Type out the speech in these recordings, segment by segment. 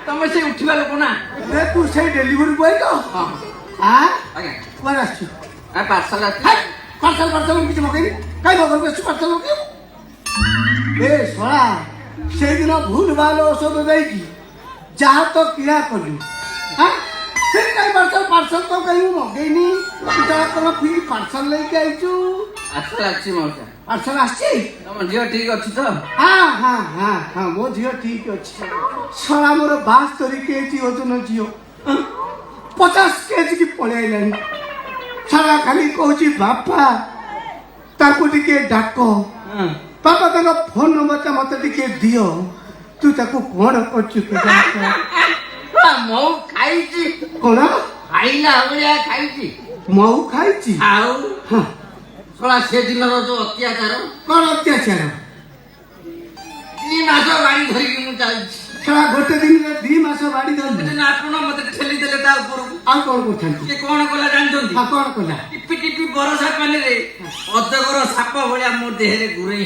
ତମେ ସେ ଉଠିବା ଲୋକ ନା ତୁ ସେଇ ଡେଲିଭରି ବୟ ତ ହଁ ଆଜ୍ଞା କୁଆଡେ ଆସିଛୁ ପାର୍ସଲ ଆସିଛି ପାର୍ସଲ ପାର୍ସଲ କିଛି ମଗେଇନି କାଇଁ ଘରକୁ ଆସିଛୁ ପାର୍ସଲ ମଗେଇବୁ ଏ ଶଳା ସେଇଦିନ ଭୁଲ ଭାଲ ଔଷଧ ଦେଇକି ଯାହା ତ କିଣା କଲୁ ସେ କାଇଁ ପାର୍ସଲ ପାର୍ସଲ ତ କାଇଁ ମୁଁ ମଗେଇନି ଯାହା ତମ ଫି ପାର୍ସଲ ନେଇକି ଆଇଛୁ ପାର୍ସଲ ଆସିଛି ମଉସା ପାର୍ସଲ ଆସିଛି ତମ ଝିଅ ଠିକ ଅଛି ତ ହଁ ମୋ ଝିଅ ଠିକ ଅଛି ଶଳା ମୋର 72 କେଜି ଓଜନ ଝିଅ 50 କେଜି କି ପଳେଇ ଆଇଲାଣି ଶଳା ଖାଲି କହୁଛି ବାପା ତାକୁ ଟିକେ ଡାକ ବାପା ତାଙ୍କ ଫୋନ ନମ୍ବରଟା ମତେ ଟିକେ ଦିଅ ତୁ ତାକୁ କଣ କରୁଛୁ ମଉ ଖାଇଛି କଣ ଖାଇଲା ଭଳିଆ ଖାଇଛି ମହୁ ଖାଇଛି ଆଉ ଶଳା ସେଦିନର ଯୋଉ ଅତ୍ୟାଚାର କଣ ଅତ୍ୟାଚାର 2 ମାସ ଗାଡି ଧରିକି ମୁଁ ଚାଲିଛି ଶଳା ଗୋଟେ ଦିନରେ 2 ମାସ ବାଡି ଧରିଲି ସେଦିନ ଆପଣ ମତେ ଠେଲି ଦେଲେ ତା ଉପରକୁ ଆଉ କଣ କରୁଛନ୍ତି ସେ କଣ କଲା ଜାଣିଛନ୍ତି କଣ କଲା ଟିପି ଟିପି ବରଷା ପାଣିରେ ଅଜଗର ସାପ ଭଳିଆ ମୋ ଦେହରେ ଗୁରେଇ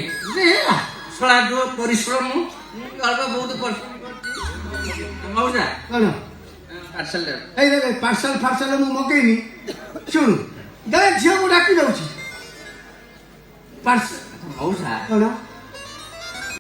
ଶଳା ଯୋଉ ପରିଶ୍ରମ ମୁଁ ବହୁତ ପରିଶ୍ରମ କରିଛି ମଉସା କଣ ପାର୍ସଲ ଏଇ ପାର୍ସଲ ଫାର୍ସଲ ମୁଁ ମଗେଇନି ଶୁଣୁ ଝିଅକୁ ଡାକି ଦଉଛି ମଉସା କଣ